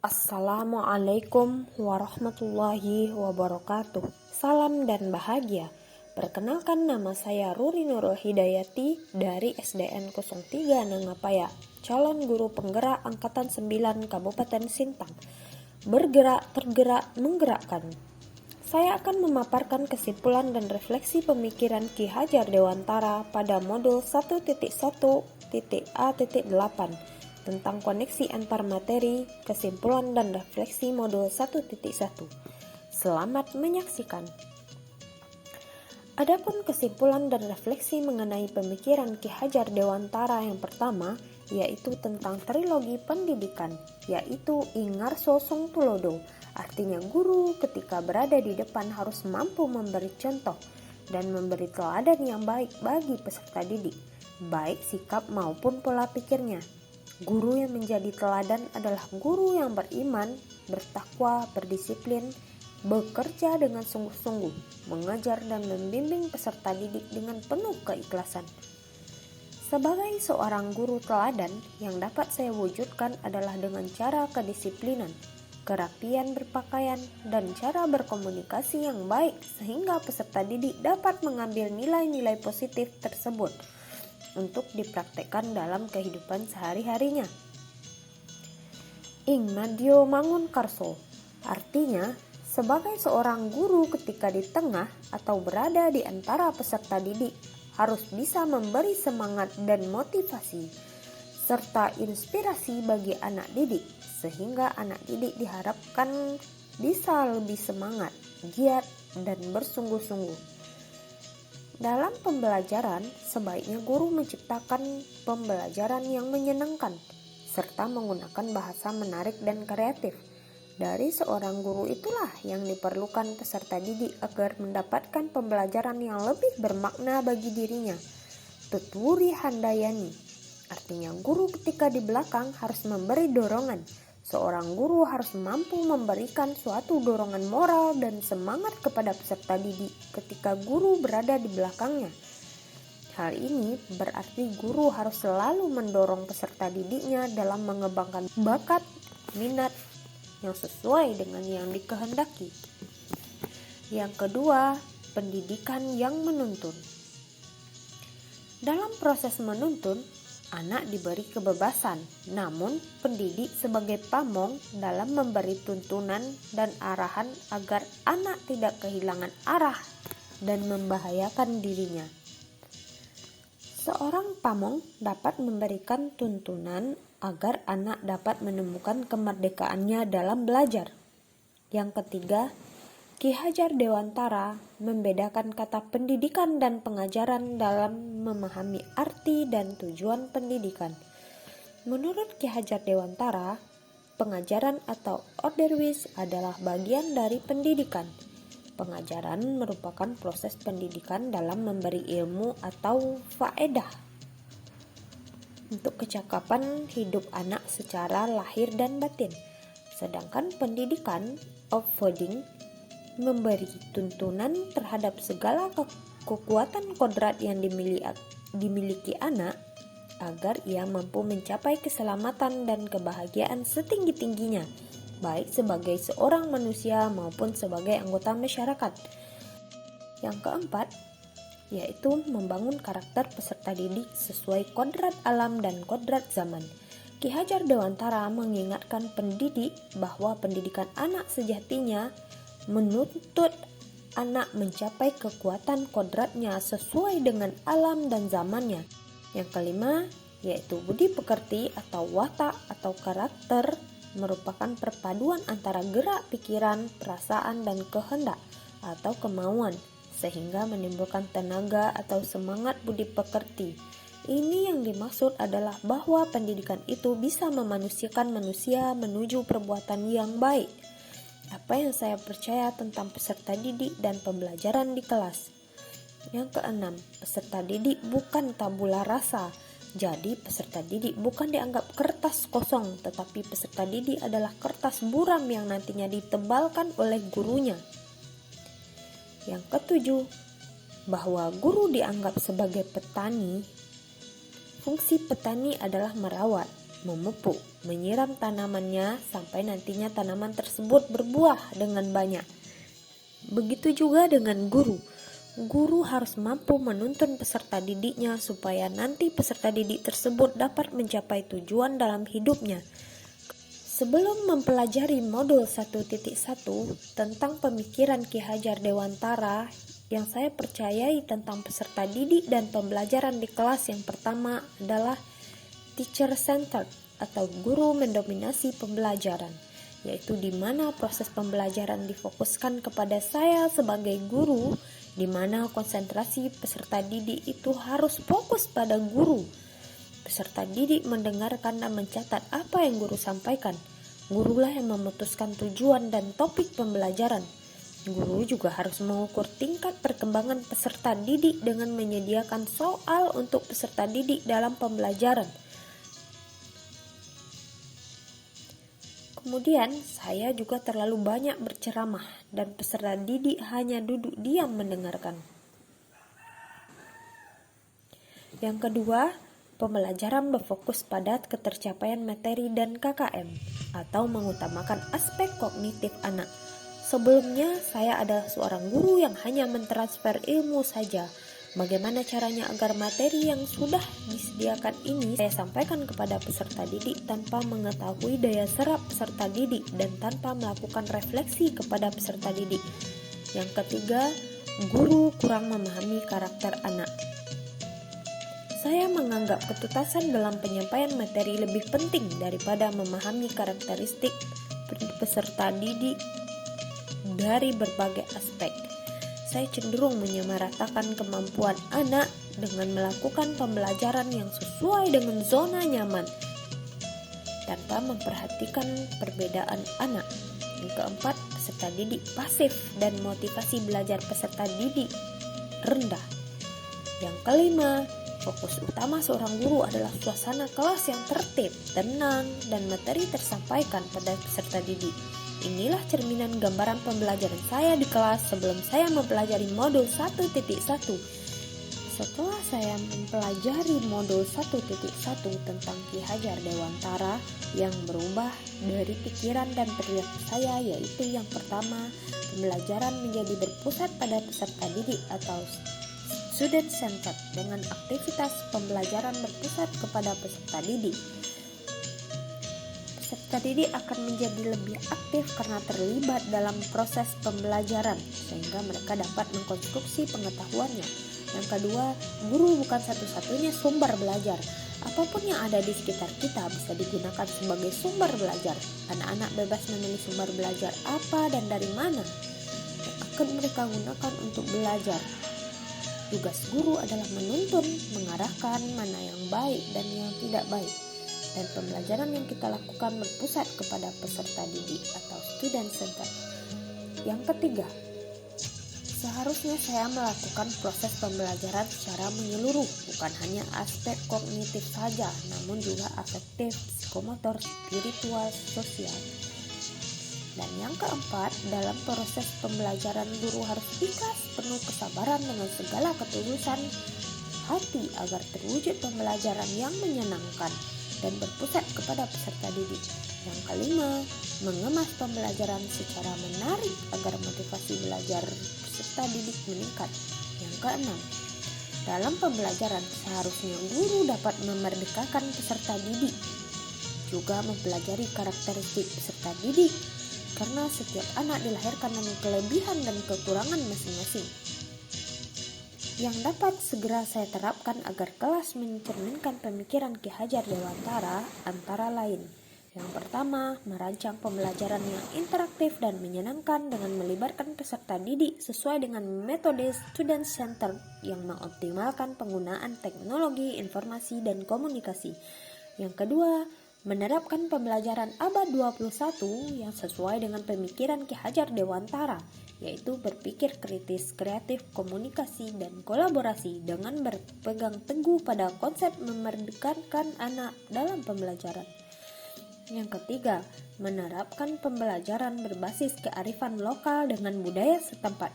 Assalamualaikum warahmatullahi wabarakatuh. Salam dan bahagia. Perkenalkan, nama saya Ruri Nurul Hidayati dari SDN 03 Nangapaya, calon guru penggerak Angkatan 9 Kabupaten Sintang. Bergerak, tergerak, menggerakkan. Saya akan memaparkan kesimpulan dan refleksi pemikiran Ki Hajar Dewantara pada modul 1.1.A.8 tentang koneksi antar materi, kesimpulan dan refleksi modul 1.1. Selamat menyaksikan. Adapun kesimpulan dan refleksi mengenai pemikiran Ki Hajar Dewantara yang pertama, yaitu tentang trilogi pendidikan, yaitu Ingarso Song Tulodo. Artinya guru ketika berada di depan harus mampu memberi contoh dan memberi teladan yang baik bagi peserta didik, baik sikap maupun pola pikirnya. Guru yang menjadi teladan adalah guru yang beriman, bertakwa, berdisiplin, bekerja dengan sungguh-sungguh, mengajar dan membimbing peserta didik dengan penuh keikhlasan. Sebagai seorang guru teladan, yang dapat saya wujudkan adalah dengan cara kedisiplinan, kerapian berpakaian, dan cara berkomunikasi yang baik sehingga peserta didik dapat mengambil nilai-nilai positif tersebut untuk dipraktekkan dalam kehidupan sehari-harinya. Ing Madyo Mangun Karso, artinya sebagai seorang guru ketika di tengah atau berada di antara peserta didik harus bisa memberi semangat dan motivasi serta inspirasi bagi anak didik sehingga anak didik diharapkan bisa lebih semangat, giat, dan bersungguh-sungguh. Dalam pembelajaran, sebaiknya guru menciptakan pembelajaran yang menyenangkan, serta menggunakan bahasa menarik dan kreatif. Dari seorang guru itulah yang diperlukan peserta didik agar mendapatkan pembelajaran yang lebih bermakna bagi dirinya. Tutwuri Handayani, artinya guru ketika di belakang harus memberi dorongan. Seorang guru harus mampu memberikan suatu dorongan moral dan semangat kepada peserta didik ketika guru berada di belakangnya. Hal ini berarti guru harus selalu mendorong peserta didiknya dalam mengembangkan bakat, minat yang sesuai dengan yang dikehendaki. Yang kedua, pendidikan yang menuntun. Dalam proses menuntun, anak diberi kebebasan, namun pendidik sebagai pamong dalam memberi tuntunan dan arahan agar anak tidak kehilangan arah dan membahayakan dirinya. Seorang pamong dapat memberikan tuntunan agar anak dapat menemukan kemerdekaannya dalam belajar. Yang ketiga, Ki Hajar Dewantara membedakan kata pendidikan dan pengajaran dalam memahami arti dan tujuan pendidikan. Menurut Ki Hajar Dewantara, pengajaran atau otherwise adalah bagian dari pendidikan. Pengajaran merupakan proses pendidikan dalam memberi ilmu atau faedah untuk kecakapan hidup anak secara lahir dan batin. Sedangkan pendidikan upvoting memberi tuntunan terhadap segala kekuatan kodrat yang dimiliki anak agar ia mampu mencapai keselamatan dan kebahagiaan setinggi-tingginya, baik sebagai seorang manusia maupun sebagai anggota masyarakat. Yang keempat, yaitu membangun karakter peserta didik sesuai kodrat alam dan kodrat zaman. Ki Hajar Dewantara mengingatkan pendidik bahwa pendidikan anak sejatinya menuntut anak mencapai kekuatan kodratnya sesuai dengan alam dan zamannya. Yang kelima, yaitu budi pekerti atau watak atau karakter merupakan perpaduan antara gerak pikiran, perasaan, dan kehendak atau kemauan sehingga menimbulkan tenaga atau semangat budi pekerti. Ini yang dimaksud adalah bahwa pendidikan itu bisa memanusiakan manusia menuju perbuatan yang baik. Apa yang saya percaya tentang peserta didik dan pembelajaran di kelas. Yang keenam, peserta didik bukan tabula rasa. Jadi peserta didik bukan dianggap kertas kosong, tetapi peserta didik adalah kertas buram yang nantinya ditebalkan oleh gurunya. Yang ketujuh, bahwa guru dianggap sebagai petani. Fungsi petani adalah merawat, memupuk, menyiram tanamannya sampai nantinya tanaman tersebut berbuah dengan banyak. Begitu juga dengan guru. Guru harus mampu menuntun peserta didiknya supaya nanti peserta didik tersebut dapat mencapai tujuan dalam hidupnya. Sebelum mempelajari modul 1.1 tentang pemikiran Ki Hajar Dewantara, yang saya percayai tentang peserta didik dan pembelajaran di kelas yang pertama adalah teacher centered atau guru mendominasi pembelajaran, yaitu di mana proses pembelajaran difokuskan kepada saya sebagai guru, di mana konsentrasi peserta didik itu harus fokus pada guru. Peserta didik mendengarkan dan mencatat apa yang guru sampaikan. Gurulah yang memutuskan tujuan dan topik pembelajaran. Guru juga harus mengukur tingkat perkembangan peserta didik dengan menyediakan soal untuk peserta didik dalam pembelajaran. Kemudian, saya juga terlalu banyak berceramah dan peserta didik hanya duduk diam mendengarkan. Yang kedua, pembelajaran berfokus pada ketercapaian materi dan KKM atau mengutamakan aspek kognitif anak. Sebelumnya, saya adalah seorang guru yang hanya mentransfer ilmu saja. Bagaimana caranya agar materi yang sudah disediakan ini saya sampaikan kepada peserta didik tanpa mengetahui daya serap peserta didik dan tanpa melakukan refleksi kepada peserta didik. Yang ketiga, guru kurang memahami karakter anak. Saya menganggap ketuntasan dalam penyampaian materi lebih penting daripada memahami karakteristik peserta didik dari berbagai aspek. Saya cenderung menyamaratakan kemampuan anak dengan melakukan pembelajaran yang sesuai dengan zona nyaman tanpa memperhatikan perbedaan anak. Yang keempat, peserta didik pasif dan motivasi belajar peserta didik rendah. Yang kelima, fokus utama seorang guru adalah suasana kelas yang tertib, tenang, dan materi tersampaikan pada peserta didik. Inilah cerminan gambaran pembelajaran saya di kelas sebelum saya mempelajari modul 1.1. Setelah saya mempelajari modul 1.1 tentang Ki Hajar Dewantara yang berubah dari pikiran dan perilaku saya, yaitu yang pertama, pembelajaran menjadi berpusat pada peserta didik atau student centered dengan aktivitas pembelajaran berpusat kepada peserta didik. Peserta didik akan menjadi lebih aktif karena terlibat dalam proses pembelajaran sehingga mereka dapat mengkonstruksi pengetahuannya. Yang kedua, guru bukan satu-satunya sumber belajar. Apapun yang ada di sekitar kita bisa digunakan sebagai sumber belajar. Anak-anak bebas memilih sumber belajar apa dan dari mana yang akan mereka gunakan untuk belajar. Tugas guru adalah menuntun, mengarahkan mana yang baik dan yang tidak baik. Dan pembelajaran yang kita lakukan berpusat kepada peserta didik atau student center. Yang ketiga, seharusnya saya melakukan proses pembelajaran secara menyeluruh, bukan hanya aspek kognitif saja, namun juga afektif, psikomotor, spiritual, sosial. Dan yang keempat, dalam proses pembelajaran guru harus ikhlas, penuh kesabaran dengan segala ketulusan hati agar terwujud pembelajaran yang menyenangkan dan berpusat kepada peserta didik. Yang kelima, mengemas pembelajaran secara menarik agar motivasi belajar peserta didik meningkat. Yang keenam, dalam pembelajaran seharusnya guru dapat memerdekakan peserta didik, juga mempelajari karakteristik peserta didik, karena setiap anak dilahirkan dengan kelebihan dan kekurangan masing-masing yang dapat segera saya terapkan agar kelas mencerminkan pemikiran Ki Hajar Dewantara antara lain. Yang pertama, merancang pembelajaran yang interaktif dan menyenangkan dengan melibatkan peserta didik sesuai dengan metode student centered yang mengoptimalkan penggunaan teknologi, informasi, dan komunikasi. Yang kedua, menerapkan pembelajaran abad 21 yang sesuai dengan pemikiran Ki Hajar Dewantara, yaitu berpikir kritis, kreatif, komunikasi, dan kolaborasi dengan berpegang teguh pada konsep memerdekakan anak dalam pembelajaran. Yang ketiga, menerapkan pembelajaran berbasis kearifan lokal dengan budaya setempat.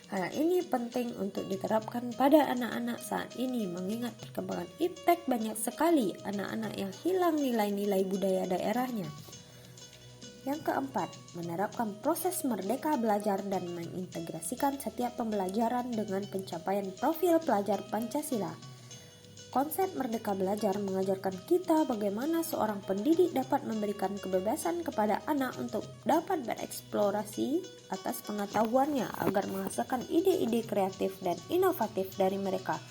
Hal ini penting untuk diterapkan pada anak-anak saat ini mengingat perkembangan iptek banyak sekali anak-anak yang hilang nilai-nilai budaya daerahnya. Yang keempat, menerapkan proses merdeka belajar dan mengintegrasikan setiap pembelajaran dengan pencapaian profil pelajar Pancasila. Konsep merdeka belajar mengajarkan kita bagaimana seorang pendidik dapat memberikan kebebasan kepada anak untuk dapat bereksplorasi atas pengetahuannya agar menghasilkan ide-ide kreatif dan inovatif dari mereka.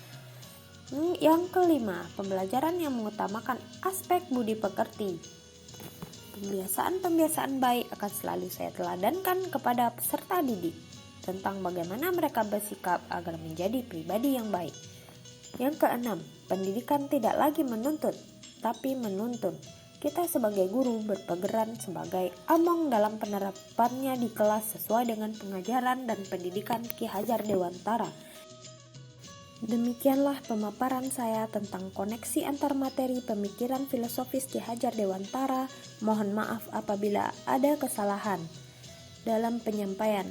Yang kelima, pembelajaran yang mengutamakan aspek budi pekerti. Pembiasaan-pembiasaan baik akan selalu saya teladankan kepada peserta didik tentang bagaimana mereka bersikap agar menjadi pribadi yang baik. Yang keenam, pendidikan tidak lagi menuntut, tapi menuntun. Kita sebagai guru berperan sebagai among dalam penerapannya di kelas sesuai dengan pengajaran dan pendidikan Ki Hajar Dewantara. Demikianlah pemaparan saya tentang koneksi antar materi pemikiran filosofis Ki Hajar Dewantara. Mohon maaf apabila ada kesalahan dalam penyampaian.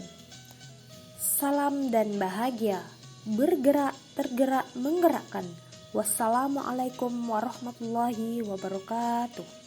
Salam dan bahagia. Bergerak, tergerak, menggerakkan. Wassalamualaikum warahmatullahi wabarakatuh.